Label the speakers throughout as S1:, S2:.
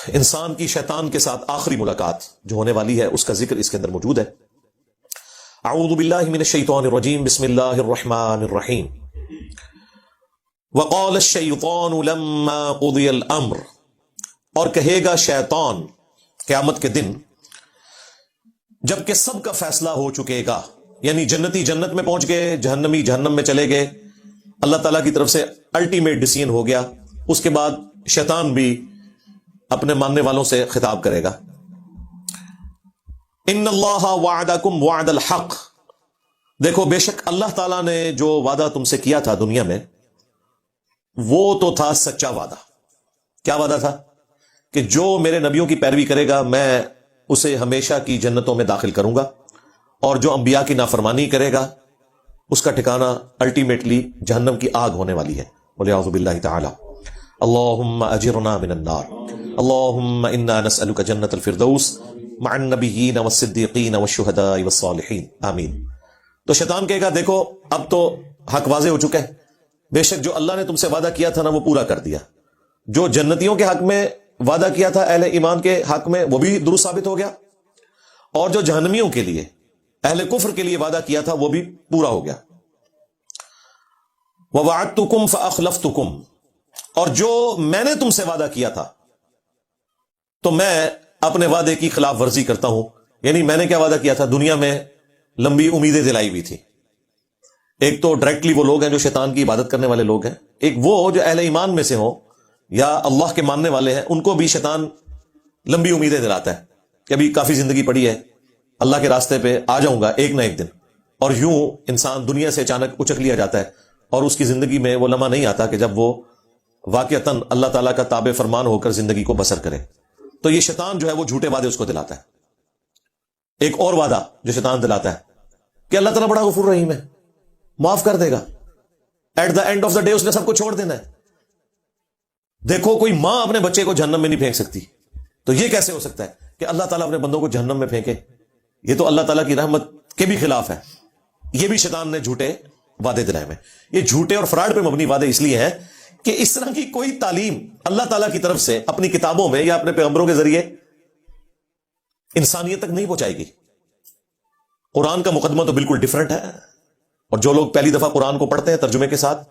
S1: انسان کی شیطان کے ساتھ آخری ملاقات جو ہونے والی ہے اس کا ذکر اس کے اندر موجود ہے۔ اعوذ باللہ من الشیطان الرجیم، بسم اللہ الرحمن الرحیم۔ وقال الشیطان لما قضی الامر، اور کہے گا شیطان قیامت کے دن جبکہ سب کا فیصلہ ہو چکے گا، یعنی جنتی جنت میں پہنچ گئے، جہنمی جہنم میں چلے گئے، اللہ تعالیٰ کی طرف سے الٹیمیٹ ڈیسیژن ہو گیا، اس کے بعد شیطان بھی اپنے ماننے والوں سے خطاب کرے گا۔ ان اللہ وعدکم وعد الحق، دیکھو بے شک اللہ تعالیٰ نے جو وعدہ تم سے کیا تھا دنیا میں وہ تو تھا سچا وعدہ۔ کیا وعدہ تھا؟ کہ جو میرے نبیوں کی پیروی کرے گا میں اسے ہمیشہ کی جنتوں میں داخل کروں گا، اور جو انبیاء کی نافرمانی کرے گا اس کا ٹھکانہ الٹیمیٹلی جہنم کی آگ ہونے والی ہے۔ وَلِعَوْذُ بِاللَّهِ تَعَالَى اللہم اجرنا من النار اللہم انا نسألک جنت الفردوس مع النبیین والصدیقین والشہداء والصالحین آمین۔ تو شیطان کہے گا دیکھو اب تو حق واضح ہو چکا ہے، بے شک جو اللہ نے تم سے وعدہ کیا تھا نا وہ پورا کر دیا، جو جنتیوں کے حق میں وعدہ کیا تھا اہل ایمان کے حق میں وہ بھی درست ثابت ہو گیا، اور جو جہنمیوں کے لیے اہل کفر کے لیے وعدہ کیا تھا وہ بھی پورا ہو گیا۔ وَوَعَدْتُكُمْ فَأَخْلَفْتُكُمْ، اور جو میں نے تم سے وعدہ کیا تھا تو میں اپنے وعدے کی خلاف ورزی کرتا ہوں۔ یعنی میں نے کیا وعدہ کیا تھا دنیا میں؟ لمبی امیدیں دلائی ہوئی تھی۔ ایک تو ڈائریکٹلی وہ لوگ ہیں جو شیطان کی عبادت کرنے والے لوگ ہیں، ایک وہ جو اہل ایمان میں سے ہوں یا اللہ کے ماننے والے ہیں، ان کو بھی شیطان لمبی امیدیں دلاتا ہے کہ ابھی کافی زندگی پڑی ہے، اللہ کے راستے پہ آ جاؤں گا ایک نہ ایک دن، اور یوں انسان دنیا سے اچانک اچک لیا جاتا ہے، اور اس کی زندگی میں وہ لمحہ نہیں آتا کہ جب وہ واقعتاً اللہ تعالیٰ کا تابع فرمان ہو کر زندگی کو بسر کرے۔ تو یہ شیطان جو ہے وہ جھوٹے وعدے اس کو دلاتا ہے۔ ایک اور وعدہ جو شیطان دلاتا ہے کہ اللہ تعالیٰ بڑا غفور رحیم ہے، معاف کر دے گا، at the end of the day اس نے سب کو چھوڑ دینا ہے۔ دیکھو کوئی ماں اپنے بچے کو جہنم میں نہیں پھینک سکتی، تو یہ کیسے ہو سکتا ہے کہ اللہ تعالیٰ اپنے بندوں کو جہنم میں پھینکے؟ یہ تو اللہ تعالیٰ کی رحمت کے بھی خلاف ہے۔ یہ بھی شیطان نے جھوٹے وعدے دلائے میں۔ یہ جھوٹے اور فراڈ پہ مبنی وعدے اس لیے ہیں کہ اس طرح کی کوئی تعلیم اللہ تعالیٰ کی طرف سے اپنی کتابوں میں یا اپنے پیغمبروں کے ذریعے انسانیت تک نہیں پہنچائے گی۔ قرآن کا مقدمہ تو بالکل ڈیفرنٹ ہے، اور جو لوگ پہلی دفعہ قرآن کو پڑھتے ہیں ترجمے کے ساتھ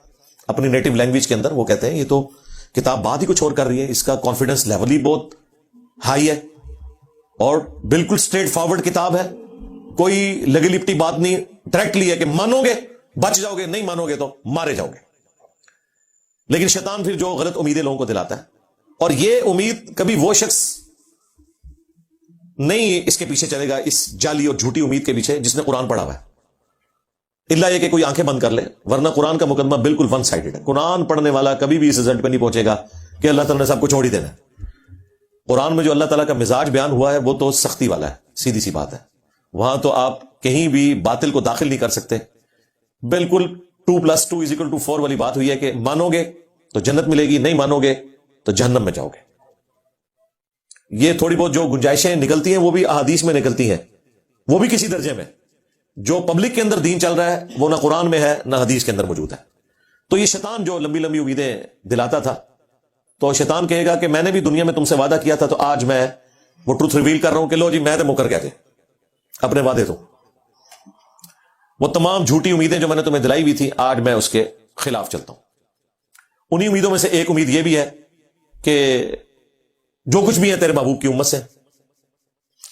S1: اپنی نیٹو لینگویج کے اندر، وہ کہتے ہیں یہ تو کتاب بات ہی کچھ اور کر رہی ہے، اس کا کانفیڈنس لیول ہی بہت ہائی ہے، اور بالکل سٹریٹ فارورڈ کتاب ہے، کوئی لگی لپٹی بات نہیں، ڈائریکٹلی ہے کہ مانو گے بچ جاؤ گے، نہیں مانو گے تو مارے جاؤ گے۔ لیکن شیطان پھر جو غلط امیدیں لوگوں کو دلاتا ہے، اور یہ امید کبھی وہ شخص نہیں اس کے پیچھے چلے گا، اس جعلی اور جھوٹی امید کے پیچھے، جس نے قرآن پڑھا ہوا ہے، الا یہ کہ کوئی آنکھیں بند کر لے، ورنہ قرآن کا مقدمہ بالکل ون سائیڈڈ ہے۔ قرآن پڑھنے والا کبھی بھی اس رزلٹ پہ نہیں پہنچے گا کہ اللہ تعالیٰ نے سب کو چھوڑ ہی دینا ہے۔ قرآن میں جو اللہ تعالیٰ کا مزاج بیان ہوا ہے وہ تو سختی والا ہے، سیدھی سی بات ہے، وہاں تو آپ کہیں بھی باطل کو داخل نہیں کر سکتے۔ بالکل 2+2=4 والی بات ہوئی ہے کہ مانو گے تو جنت ملے گی، نہیں مانو گے تو جہنم میں جاؤ گے۔ یہ تھوڑی بہت جو گنجائشیں نکلتی ہیں وہ بھی احادیث میں نکلتی ہیں، وہ بھی کسی درجے میں۔ جو پبلک کے اندر دین چل رہا ہے وہ نہ قرآن میں ہے نہ حدیث کے اندر موجود ہے۔ تو یہ شیطان جو لمبی لمبی امیدیں دلاتا تھا، تو شیطان کہے گا کہ میں نے بھی دنیا میں تم سے وعدہ کیا تھا، تو آج میں وہ ٹروتھ ریویل کر رہا ہوں کہ لو جی میں تو مکر گئے تھے اپنے وعدے، تو وہ تمام جھوٹی امیدیں جو میں نے تمہیں دلائی ہوئی تھی آج میں اس کے خلاف چلتا ہوں۔ انہی امیدوں میں سے ایک امید یہ بھی ہے کہ جو کچھ بھی ہے تیرے محبوب کی امت سے۔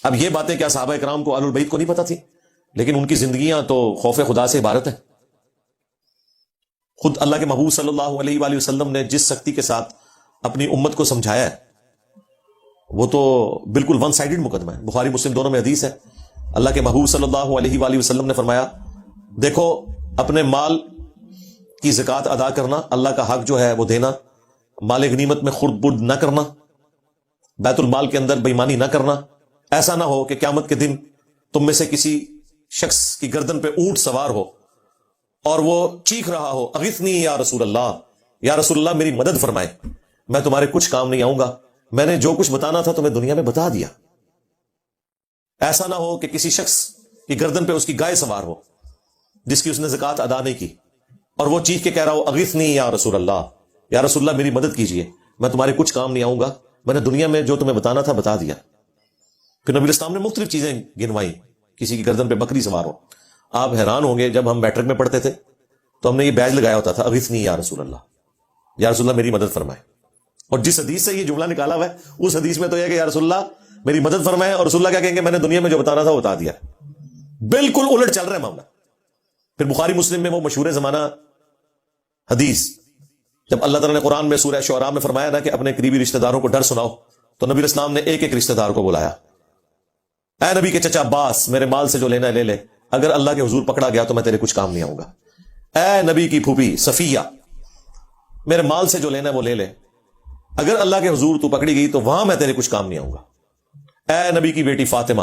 S1: اب یہ باتیں کیا صحابہ کرام کو، اہل البیت کو نہیں پتا تھی؟ لیکن ان کی زندگیاں تو خوف خدا سے عبارت ہیں۔ خود اللہ کے محبوب صلی اللہ علیہ وآلہ وسلم نے جس سختی کے ساتھ اپنی امت کو سمجھایا ہے وہ تو بالکل ون سائیڈڈ مقدمہ ہے۔ بخاری مسلم دونوں میں حدیث ہے، اللہ کے محبوب صلی اللہ علیہ وآلہ وسلم نے فرمایا دیکھو اپنے مال کی زکوٰۃ ادا کرنا، اللہ کا حق جو ہے وہ دینا، مال غنیمت میں خرد برد نہ کرنا، بیت المال کے اندر بے ایمانی نہ کرنا۔ ایسا نہ ہو کہ قیامت کے دن تم میں سے کسی شخص کی گردن پہ اونٹ سوار ہو اور وہ چیخ رہا ہو اغثنی یا رسول اللہ، یا رسول اللہ میری مدد فرمائے، میں تمہارے کچھ کام نہیں آؤں گا، میں نے جو کچھ بتانا تھا تمہیں دنیا میں بتا دیا۔ ایسا نہ ہو کہ کسی شخص کی گردن پہ اس کی گائے سوار ہو جس کی اس نے زکوٰۃ ادا نہیں کی، اور وہ چیخ کے کہہ رہا ہو اغثنی یا رسول اللہ، یا رسول اللہ میری مدد کیجئے، میں تمہارے کچھ کام نہیں آؤں گا، میں نے دنیا میں جو تمہیں بتانا تھا بتا دیا. پھر نبی اسلام نے مختلف چیزیں گنوائی. کسی کی گردن پہ بکری سوار ہو. آپ حیران ہوں گے, جب ہم میٹرک میں پڑھتے تھے تو ہم نے یہ بیج لگایا ہوتا تھا, اغثنی یا رسول اللہ, یا رسول اللہ میری مدد فرمائے. اور جس حدیث سے یہ جملہ نکالا ہوا ہے اس حدیث میں تو یہ کہ یا رسول اللہ میری مدد فرمائے, اور رسول اللہ کیا کہیں گے, میں نے دنیا میں جو بتانا تھا وہ بتا دیا. بالکل الٹ چل رہا ہے معاملہ. پھر بخاری مسلم میں وہ مشہور زمانہ حدیث, جب اللہ تعالیٰ نے قرآن میں سورہ شعراء میں فرمایا نا کہ اپنے قریبی رشتہ داروں کو ڈر سناؤ, تو نبی اسلام نے ایک ایک رشتہ دار کو بلایا. اے نبی کے چچا عباس, میرے مال سے جو لینا ہے لے لے, اگر اللہ کے حضور پکڑا گیا تو میں تیرے کچھ کام نہیں آؤں گا. اے نبی کی پھوپھی صفیہ, میرے مال سے جو لینا ہے وہ لے لے, اگر اللہ کے حضور تو پکڑی گئی تو وہاں میں تیرے کچھ کام نہیں آؤں گا. اے نبی کی بیٹی فاطمہ,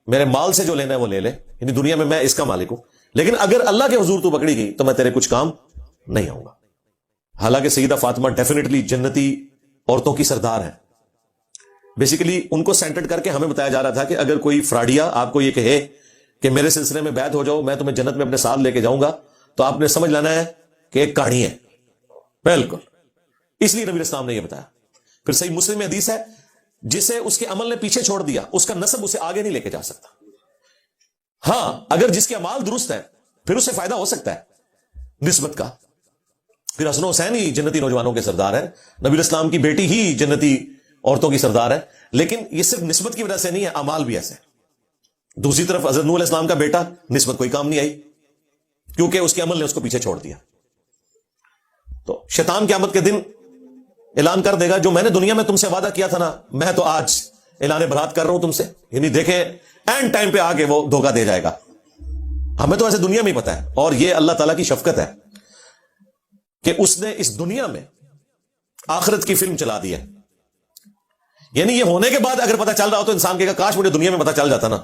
S1: میرے مال سے جو لینا ہے وہ لے لے, یعنی دنیا میں میں اس کا مالک ہوں, لیکن اگر اللہ کے حضور تو پکڑی گئی تو میں تیرے کچھ کام نہیں آؤں گا. حالانکہ سیدہ فاطمہ ڈیفینیٹلی جنتی عورتوں کی سردار ہے. بیسیکلی ان کو سینٹرڈ کر کے ہمیں بتایا جا رہا تھا کہ اگر کوئی فراڈیا آپ کو یہ کہے کہ میرے سلسلے میں بیعت ہو جاؤ, میں تمہیں جنت میں اپنے ساتھ لے کے جاؤں گا, تو آپ نے سمجھ لینا ہے کہ ایک کہانی ہے. بالکل, اس لیے نبی اسلام نے یہ بتایا. پھر صحیح مسلم میں حدیث ہے, جسے اس کے عمل نے پیچھے چھوڑ دیا اس کا نسب اسے آگے نہیں لے کے جا سکتا. ہاں, اگر جس کے اعمال درست ہے پھر اسے فائدہ ہو سکتا ہے نسبت کا. پھر حسن و حسین ہی جنتی نوجوانوں کے سردار ہے, نبی اسلام کی بیٹی ہی جنتی عورتوں کی سردار ہے, لیکن یہ صرف نسبت کی وجہ سے نہیں ہے, اعمال بھی ایسے. دوسری طرف حضرت نوح علیہ السلام کا بیٹا, نسبت کوئی کام نہیں آئی کیونکہ اس کے عمل نے اس کو پیچھے چھوڑ دیا. تو شیطان قیامت کے دن اعلان کر دے گا, جو میں نے دنیا میں تم سے وعدہ کیا تھا نا, میں تو آج اعلان برات کر رہا ہوں تم سے. یعنی دیکھیں اینڈ ٹائم پہ آگے وہ دھوکہ دے جائے گا. ہمیں تو ایسے دنیا میں ہی پتا ہے, اور یہ اللہ تعالیٰ کی شفقت ہے کہ اس نے اس دنیا میں آخرت کی فلم چلا دی ہے. یعنی یہ ہونے کے بعد اگر پتہ چل رہا ہو تو انسان کہے گا کاش مجھے دنیا میں پتہ چل جاتا نا,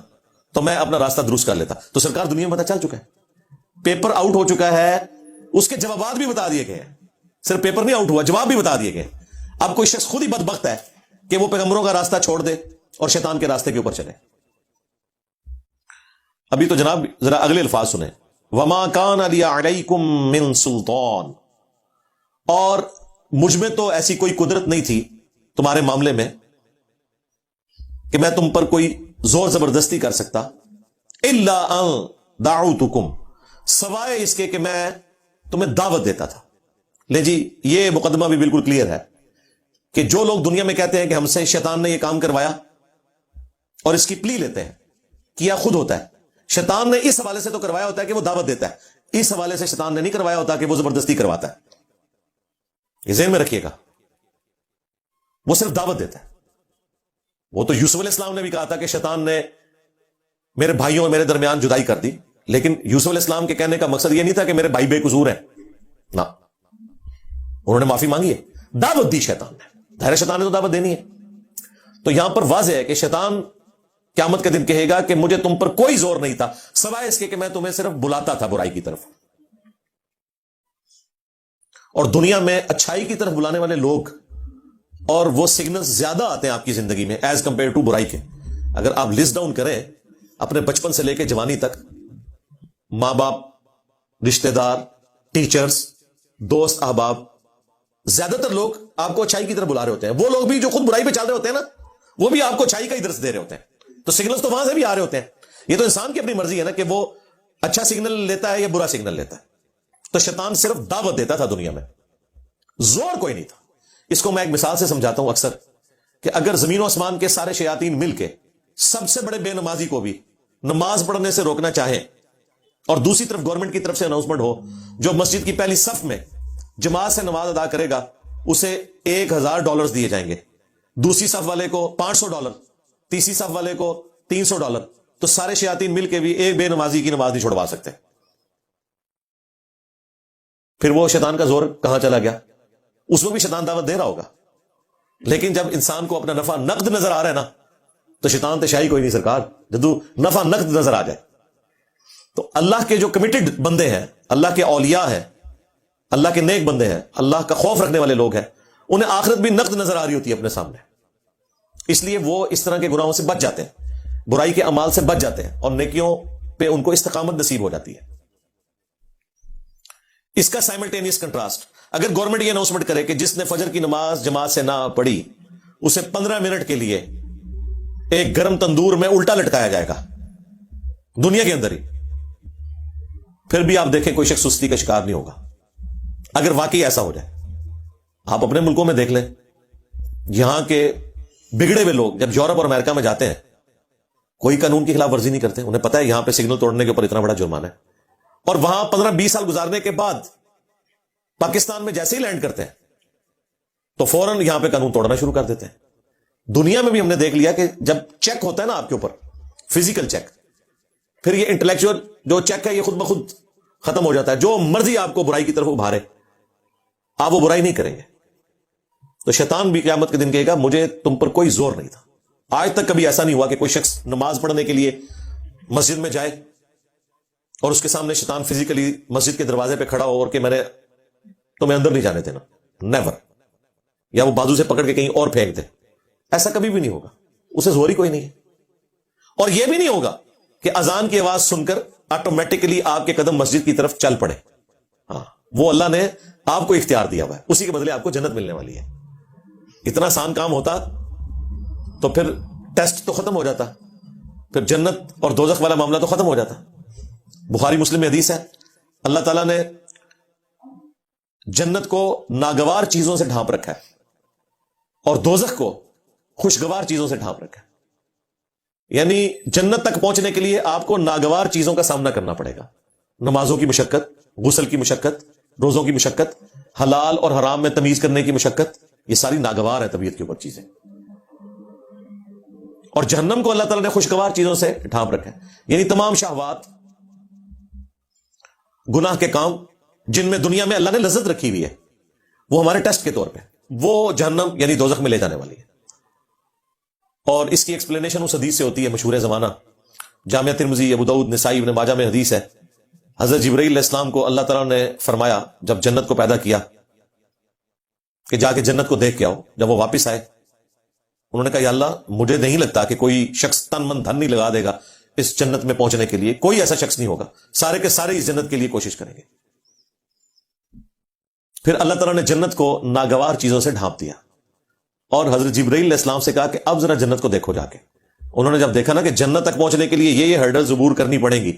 S1: تو میں اپنا راستہ درست کر لیتا. تو سرکار دنیا میں پتہ چل چکا ہے, پیپر آؤٹ ہو چکا ہے, اس کے جوابات بھی بتا دیے گئے ہیں. صرف پیپر نہیں آؤٹ ہوا, جواب بھی بتا دیے گئے. اب کوئی شخص خود ہی بدبخت ہے کہ وہ پیغمبروں کا راستہ چھوڑ دے اور شیطان کے راستے کے اوپر چلے. ابھی تو جناب ذرا اگلے الفاظ سنیں, وما کان علی علیکم من سلطان, اور مجھ میں تو ایسی کوئی قدرت نہیں تھی تمہارے معاملے میں کہ میں تم پر کوئی زور زبردستی کر سکتا, الا ان دعوتکم, سوائے اس کے کہ میں تمہیں دعوت دیتا تھا. لے جی, یہ مقدمہ بھی بالکل کلیئر ہے کہ جو لوگ دنیا میں کہتے ہیں کہ ہم سے شیطان نے یہ کام کروایا اور اس کی پلی لیتے ہیں, کیا خود ہوتا ہے. شیطان نے اس حوالے سے تو کروایا ہوتا ہے کہ وہ دعوت دیتا ہے, اس حوالے سے شیطان نے نہیں کروایا ہوتا کہ وہ زبردستی کرواتا ہے. یہ ذہن میں رکھیے گا, وہ صرف دعوت دیتا ہے. وہ تو یوسف علیہ السلام نے بھی کہا تھا کہ شیطان نے میرے بھائیوں اور میرے درمیان جدائی کر دی, لیکن یوسف علیہ السلام کے کہنے کا مقصد یہ نہیں تھا کہ میرے بھائی بے قصور ہیں, نہ, انہوں نے معافی مانگی ہے, دعوت دی شیطان نے. ظاہر شیطان نے تو دعوت دینی ہے. تو یہاں پر واضح ہے کہ شیطان قیامت کے دن کہے گا کہ مجھے تم پر کوئی زور نہیں تھا سوائے اس کے کہ میں تمہیں صرف بلاتا تھا برائی کی طرف. اور دنیا میں اچھائی کی طرف بلانے والے لوگ اور وہ سگنلز زیادہ آتے ہیں آپ کی زندگی میں ایز کمپیئر ٹو برائی کے. اگر آپ لسٹ ڈاؤن کریں اپنے بچپن سے لے کے جوانی تک, ماں باپ, رشتہ دار, ٹیچرز, دوست, احباب, زیادہ تر لوگ آپ کو اچھائی کی طرف بلا رہے ہوتے ہیں. وہ لوگ بھی جو خود برائی پہ چل رہے ہوتے ہیں نا, وہ بھی آپ کو اچھائی کا ہی درس دے رہے ہوتے ہیں. تو سگنلز تو وہاں سے بھی آ رہے ہوتے ہیں. یہ تو انسان کی اپنی مرضی ہے نا کہ وہ اچھا سگنل لیتا ہے یا برا سگنل لیتا ہے. تو شیطان صرف دعوت دیتا تھا دنیا میں, زور کوئی نہیں تھا. اس کو میں ایک مثال سے سمجھاتا ہوں اکثر, کہ اگر زمین و آسمان کے سارے شیاطین مل کے سب سے بڑے بے نمازی کو بھی نماز پڑھنے سے روکنا چاہیں, اور دوسری طرف گورنمنٹ کی طرف سے اناؤنسمنٹ ہو جو مسجد کی پہلی صف میں جماعت سے نماز ادا کرے گا اسے $1000 دیے جائیں گے, دوسری صف والے کو $500, تیسری صف والے کو $300, تو سارے شیاطین مل کے بھی ایک بے نمازی کی نماز نہیں چھڑوا سکتے. پھر وہ شیطان کا زور کہاں چلا گیا؟ اس وقت بھی شیطان دعوت دے رہا ہوگا, لیکن جب انسان کو اپنا نفع نقد نظر آ رہا ہے نا, تو شیطان تو شاہی کوئی نہیں سرکار. جب نفع نقد نظر آ جائے تو اللہ کے جو کمیٹڈ بندے ہیں, اللہ کے اولیاء ہیں, اللہ کے نیک بندے ہیں, اللہ کا خوف رکھنے والے لوگ ہیں, انہیں آخرت بھی نقد نظر آ رہی ہوتی ہے اپنے سامنے. اس لیے وہ اس طرح کے گناہوں سے بچ جاتے ہیں, برائی کے اعمال سے بچ جاتے ہیں, اور نیکیوں پہ ان کو استقامت نصیب ہو جاتی ہے. اس کا سائملٹینیس کنٹراسٹ, اگر گورنمنٹ یہ اناؤنسمنٹ کرے کہ جس نے فجر کی نماز جماعت سے نہ پڑھی اسے 15 منٹ کے لیے ایک گرم تندور میں الٹا لٹکایا جائے گا دنیا کے اندر ہی، پھر بھی آپ دیکھیں کوئی شخص سستی کا شکار نہیں ہوگا. اگر واقعی ایسا ہو جائے، آپ اپنے ملکوں میں دیکھ لیں، یہاں کے بگڑے ہوئے لوگ جب یورپ اور امریکہ میں جاتے ہیں کوئی قانون کی خلاف ورزی نہیں کرتے، انہیں پتا ہے یہاں پہ سگنل توڑنے کے اوپر اتنا بڑا جرمانہ ہے، اور وہاں 15-20 سال گزارنے کے بعد پاکستان میں جیسے ہی لینڈ کرتے ہیں تو فوراً یہاں پہ قانون توڑنا شروع کر دیتے ہیں. دنیا میں بھی ہم نے دیکھ لیا کہ جب چیک ہوتا ہے نا آپ کے اوپر، فزیکل چیک، پھر یہ انٹلیکچوئل جو چیک ہے یہ خود بخود ختم ہو جاتا ہے. جو مرضی آپ کو برائی کی طرف ابھارے، آپ وہ برائی نہیں کریں گے. تو شیطان بھی قیامت کے دن کہے گا مجھے تم پر کوئی زور نہیں تھا. آج تک کبھی ایسا نہیں ہوا کہ کوئی شخص نماز پڑھنے کے لیے مسجد میں جائے اور اس کے سامنے شیطان فزیکلی مسجد کے دروازے پہ کھڑا ہو اور کہ میں نے تمہیں اندر نہیں جانے دینا، نیور، یا وہ بازو سے پکڑ کے کہیں اور پھینک دے. ایسا کبھی بھی نہیں ہوگا، اسے زور ہی کوئی نہیں ہے. اور یہ بھی نہیں ہوگا کہ اذان کی آواز سن کر آٹومیٹکلی آپ کے قدم مسجد کی طرف چل پڑے. ہاں، وہ اللہ نے آپ کو اختیار دیا ہوا ہے، اسی کے بدلے آپ کو جنت ملنے والی ہے. اتنا آسان کام ہوتا تو پھر ٹیسٹ تو ختم ہو جاتا، پھر جنت اور دوزخ والا معاملہ تو ختم ہو جاتا. بخاری مسلم میں حدیث ہے، اللہ تعالیٰ نے جنت کو ناگوار چیزوں سے ڈھانپ رکھا ہے اور دوزخ کو خوشگوار چیزوں سے ڈھانپ رکھا ہے. یعنی جنت تک پہنچنے کے لیے آپ کو ناگوار چیزوں کا سامنا کرنا پڑے گا. نمازوں کی مشقت، غسل کی مشقت، روزوں کی مشقت، حلال اور حرام میں تمیز کرنے کی مشقت، یہ ساری ناگوار ہے طبیعت کے اوپر چیزیں. اور جہنم کو اللہ تعالیٰ نے خوشگوار چیزوں سے ڈھانپ رکھا ہے. یعنی تمام شہوات، گناہ کے کام جن میں دنیا میں اللہ نے لذت رکھی ہوئی ہے، وہ ہمارے ٹیسٹ کے طور پہ وہ جہنم یعنی دوزخ میں لے جانے والی ہے. اور اس کی ایکسپلینیشن اس حدیث سے ہوتی ہے، مشہور زمانہ، جامعہ ترمذی، ابو داؤد، نسائی، ابن ماجہ میں حدیث ہے. حضرت جبرائیل علیہ السلام کو اللہ تعالیٰ نے فرمایا جب جنت کو پیدا کیا کہ جا کے جنت کو دیکھ کے آؤ. جب وہ واپس آئے انہوں نے کہا یا اللہ مجھے نہیں لگتا کہ کوئی شخص تن من دھن نہیں لگا دے گا اس جنت میں پہنچنے کے لیے، کوئی ایسا شخص نہیں ہوگا، سارے کے سارے اس جنت کے لیے کوشش کریں گے. پھر اللہ تعالیٰ نے جنت کو ناگوار چیزوں سے ڈھانپ دیا اور حضرت جبرائیل علیہ السلام سے کہا کہ اب ذرا جنت کو دیکھو جا کے. انہوں نے جب دیکھا نا کہ جنت تک پہنچنے کے لیے یہ ہرڈلز عبور کرنی پڑیں گی،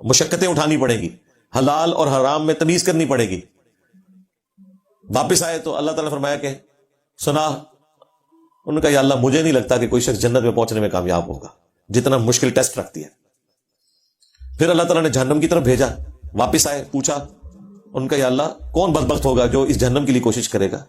S1: مشقتیں اٹھانی پڑیں گی، حلال اور حرام میں تمیز کرنی پڑے گی، واپس آئے تو اللہ تعالیٰ نے فرمایا کہ سنا. انہوں نے کہا یا اللہ مجھے نہیں لگتا کہ کوئی شخص جنت میں پہنچنے میں کامیاب ہوگا، جتنا مشکل ٹیسٹ رکھتی ہے. پھر اللہ تعالیٰ نے جہنم کی طرف بھیجا، واپس آئے، پوچھا ان کا یا اللہ کون بدبخت ہوگا جو اس جہنم کے لیے کوشش کرے گا،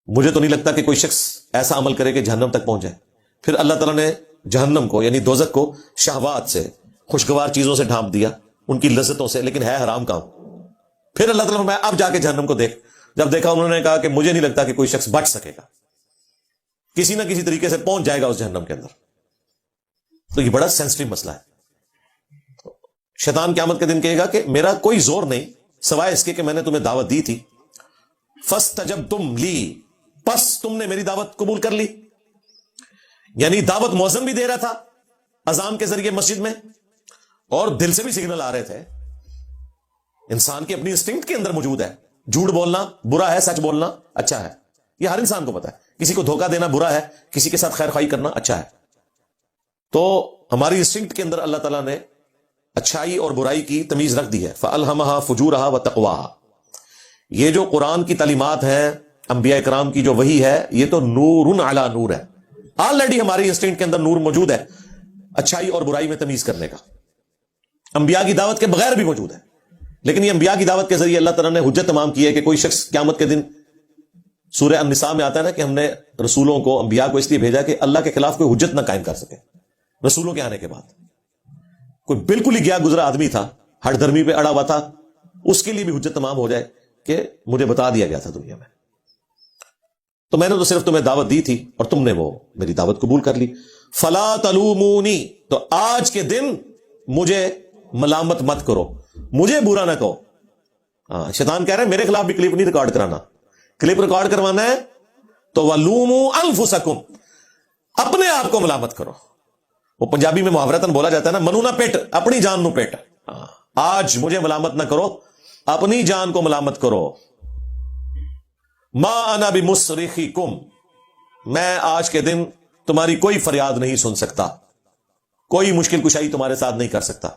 S1: مجھے تو نہیں لگتا کہ کوئی شخص ایسا عمل کرے کہ جہنم تک پہنچ جائے. پھر اللہ تعالیٰ نے جہنم کو یعنی دوزخ کو شہوات سے، خوشگوار چیزوں سے ڈھانپ دیا، ان کی لذتوں سے، لیکن ہے حرام کام. پھر اللہ تعالیٰ نے فرمایا اب جا کے جہنم کو دیکھ. جب دیکھا انہوں نے کہا کہ مجھے نہیں لگتا کہ کوئی شخص بچ سکے گا، کسی نہ کسی طریقے سے پہنچ جائے گا اس جہنم کے اندر. تو یہ بڑا سینسٹیو مسئلہ ہے. شیطان قیامت کے دن کہے گا کہ میرا کوئی زور نہیں سوائے اس کے کہ میں نے تمہیں دعوت دی تھی، فاستجبتم لی، پس تم نے میری دعوت قبول کر لی. یعنی دعوت مؤذن بھی دے رہا تھا اذان کے ذریعے مسجد میں، اور دل سے بھی سگنل آ رہے تھے. انسان کی اپنی انسٹنکٹ کے اندر موجود ہے، جھوٹ بولنا برا ہے، سچ بولنا اچھا ہے، یہ ہر انسان کو پتا ہے. کسی کو دھوکہ دینا برا ہے، کسی کے ساتھ خیر خواہی کرنا اچھا ہے. تو ہماری انسٹنکٹ کے اندر اللہ تعالیٰ نے اچھائی اور برائی کی تمیز رکھ دی ہے. فَأَلْهَمَهَا فُجُورَهَا وَتَقْوَاهَا. یہ جو قرآن کی تعلیمات ہیں، انبیاء کرام کی جو وحی ہے، یہ تو نور علی نور ہے. آلریڈی ہماری انسٹنکٹ کے اندر نور موجود ہے اچھائی اور برائی میں تمیز کرنے کا، انبیاء کی دعوت کے بغیر بھی موجود ہے. لیکن یہ انبیاء کی دعوت کے ذریعے اللہ تعالیٰ نے حجت تمام کی ہے کہ کوئی شخص قیامت کے دن، سورہ النساء میں آتا ہے نا کہ ہم نے رسولوں کو، انبیاء کو اس لیے بھیجا کہ اللہ کے خلاف کوئی حجت نہ قائم کر سکے. رسولوں کے آنے کے بعد کوئی بالکل ہی گیا گزرا آدمی تھا، ہر دھرمی پہ اڑا ہوا تھا، اس کے لیے بھی حجت تمام ہو جائے کہ مجھے بتا دیا گیا تھا دنیا میں، تو میں نے تو صرف تمہیں دعوت دی تھی اور تم نے وہ میری دعوت قبول کر لی. فلا تلومونی، تو آج کے دن مجھے ملامت مت کرو، مجھے برا نہ کہو. شیطان کہہ رہے ہیں میرے خلاف بھی کلپ نہیں ریکارڈ کرانا. کلپ ریکارڈ کروانا ہے تو وَلُومُوا أَنفُسَكُمْ، اپنے آپ کو ملامت کرو. وہ پنجابی میں محاورتاً بولا جاتا ہے نا، منو نہ پیٹ، اپنی جان نو پیٹ. آج مجھے ملامت نہ کرو، اپنی جان کو ملامت کرو. ما انا بمصرخکم، میں آج کے دن تمہاری کوئی فریاد نہیں سن سکتا، کوئی مشکل کشائی تمہارے ساتھ نہیں کر سکتا،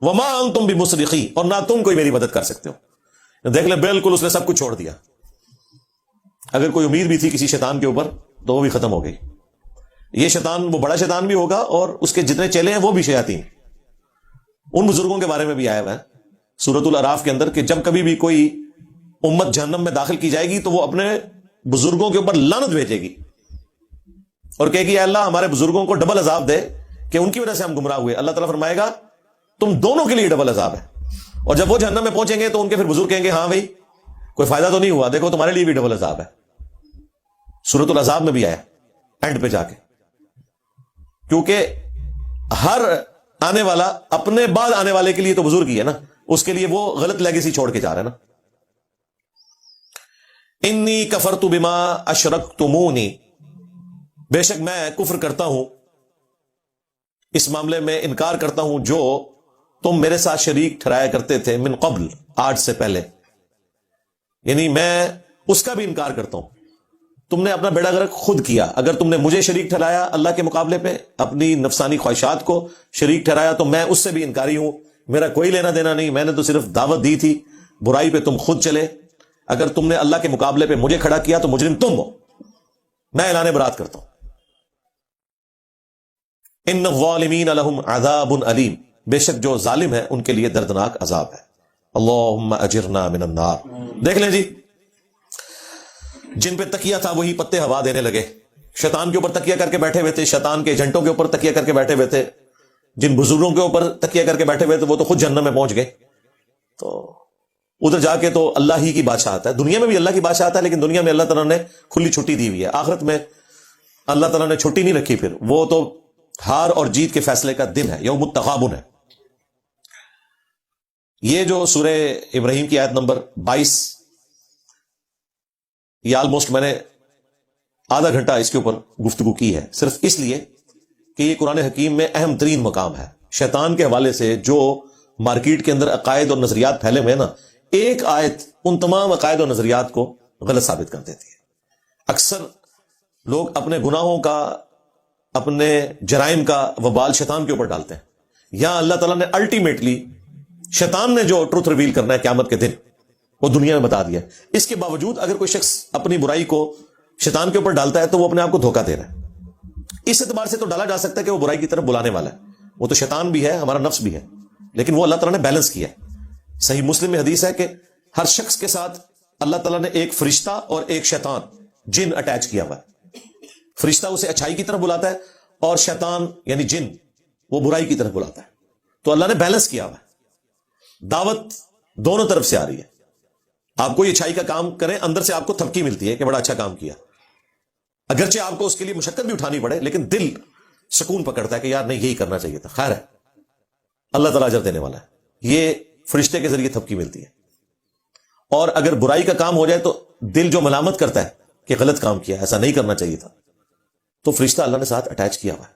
S1: وما انتم بمصرخی، اور نہ تم کوئی میری مدد کر سکتے ہو۔ دیکھ لیں بالکل اس نے سب کچھ چھوڑ دیا۔ اگر کوئی امید بھی تھی کسی شیطان کے اوپر تو وہ بھی ختم ہو گئی۔ یہ شیطان وہ بڑا شیطان بھی ہوگا اور اس کے جتنے چیلے ہیں وہ بھی شیاطین۔ ان بزرگوں کے بارے میں بھی آیا ہوا ہے سورۃ الاعراف کے اندر کہ جب کبھی بھی کوئی امت جہنم میں داخل کی جائے گی تو وہ اپنے بزرگوں کے اوپر لعنت بھیجے گی اور کہے گی اے اللہ ہمارے بزرگوں کو ڈبل عذاب دے کہ ان کی وجہ سے ہم گمراہ ہوئے۔ اللہ تعالیٰ فرمائے گا تم دونوں کے لیے ڈبل عذاب ہے، اور جب وہ جہنم میں پہنچیں گے تو ان کے پھر بزرگ کہیں گے ہاں بھائی کوئی فائدہ تو نہیں ہوا، دیکھو تمہارے لیے بھی ڈبل عذاب ہے۔ سورۃ الاحزاب میں بھی آیا اینڈ پہ جا کے، کیونکہ ہر آنے والا اپنے بعد آنے والے کے لیے تو بزرگ ہی ہے نا، اس کے لیے وہ غلط لیگیسی چھوڑ کے جا رہا ہے نا۔ انی کفرت بما اشرکتمونی، بے شک میں کفر کرتا ہوں، اس معاملے میں انکار کرتا ہوں جو تم میرے ساتھ شریک ٹھہرایا کرتے تھے من قبل، آج سے پہلے، یعنی میں اس کا بھی انکار کرتا ہوں۔ تم نے اپنا بیڑا غرق خود کیا، اگر تم نے مجھے شریک ٹھہرایا اللہ کے مقابلے پہ، اپنی نفسانی خواہشات کو شریک ٹھہرایا، تو میں اس سے بھی انکاری ہوں، میرا کوئی لینا دینا نہیں، میں نے تو صرف دعوت دی تھی، برائی پہ تم خود چلے۔ اگر تم نے اللہ کے مقابلے پہ مجھے کھڑا کیا تو مجرم تم ہو، میں اعلان برات کرتا ہوں۔ ان الظالمین لہم عذاب علیم، بے شک جو ظالم ہے ان کے لیے دردناک عذاب ہے۔ اللہم اجرنا من النار۔ دیکھ لیں جی، جن پہ تکیہ تھا وہی پتے ہوا دینے لگے، شیطان کے اوپر تکیہ کر کے بیٹھے ہوئے تھے، شیطان کے ایجنٹوں کے اوپر تکیہ کر کے بیٹھے ہوئے تھے، جن بزرگوں کے اوپر تکیہ کر کے بیٹھے ہوئے تھے وہ تو خود جہنم میں پہنچ گئے۔ تو ادھر جا کے تو اللہ ہی کی بادشاہت ہے، دنیا میں بھی اللہ کی بادشاہت ہے، لیکن دنیا میں اللہ تعالیٰ نے کھلی چھٹی دی ہوئی ہے، آخرت میں اللہ تعالیٰ نے چھٹی نہیں رکھی، پھر وہ تو ہار اور جیت کے فیصلے کا دن ہے، یوم التغابن ہے۔ یہ جو سورہ ابراہیم کی آیت نمبر 22، یہ آلموسٹ میں نے آدھا گھنٹہ اس کے اوپر گفتگو کی ہے، صرف اس لیے کہ یہ قرآن حکیم میں اہم ترین مقام ہے۔ شیطان کے حوالے سے جو مارکیٹ کے اندر عقائد اور نظریات پھیلے ہوئے نا، ایک آیت ان تمام عقائد اور نظریات کو غلط ثابت کر دیتی ہے۔ اکثر لوگ اپنے گناہوں کا، اپنے جرائم کا وبال شیطان کے اوپر ڈالتے ہیں، یہاں اللہ تعالیٰ نے الٹیمیٹلی شیطان نے جو ٹروتھ ریویل کرنا ہے قیامت کے دن وہ دنیا میں بتا دیا ہے۔ اس کے باوجود اگر کوئی شخص اپنی برائی کو شیطان کے اوپر ڈالتا ہے تو وہ اپنے آپ کو دھوکہ دے رہا ہے۔ اس اعتبار سے تو ڈالا جا سکتا ہے کہ وہ برائی کی طرف بلانے والا ہے، وہ تو شیطان بھی ہے، ہمارا نفس بھی ہے، لیکن وہ اللہ تعالیٰ نے بیلنس کیا ہے۔ صحیح مسلم میں حدیث ہے کہ ہر شخص کے ساتھ اللہ تعالیٰ نے ایک فرشتہ اور ایک شیطان، جن اٹیچ کیا ہوا ہے۔ فرشتہ اسے اچھائی کی طرف بلاتا ہے اور شیطان یعنی جن وہ برائی کی طرف بلاتا ہے، تو اللہ نے بیلنس کیا ہوا ہے۔ دعوت دونوں طرف سے آ رہی ہے، آپ کوئی اچھائی کا کام کریں اندر سے آپ کو تھپکی ملتی ہے کہ بڑا اچھا کام کیا، اگرچہ آپ کو اس کے لیے مشقت بھی اٹھانی پڑے، لیکن دل سکون پکڑتا ہے کہ یار نہیں یہی کرنا چاہیے تھا، خیر ہے اللہ تعالیٰ اجر دینے والا ہے۔ یہ فرشتے کے ذریعے تھپکی ملتی ہے۔ اور اگر برائی کا کام ہو جائے تو دل جو ملامت کرتا ہے کہ غلط کام کیا، ایسا نہیں کرنا چاہیے تھا، تو فرشتہ اللہ نے ساتھ اٹیچ کیا ہوا ہے۔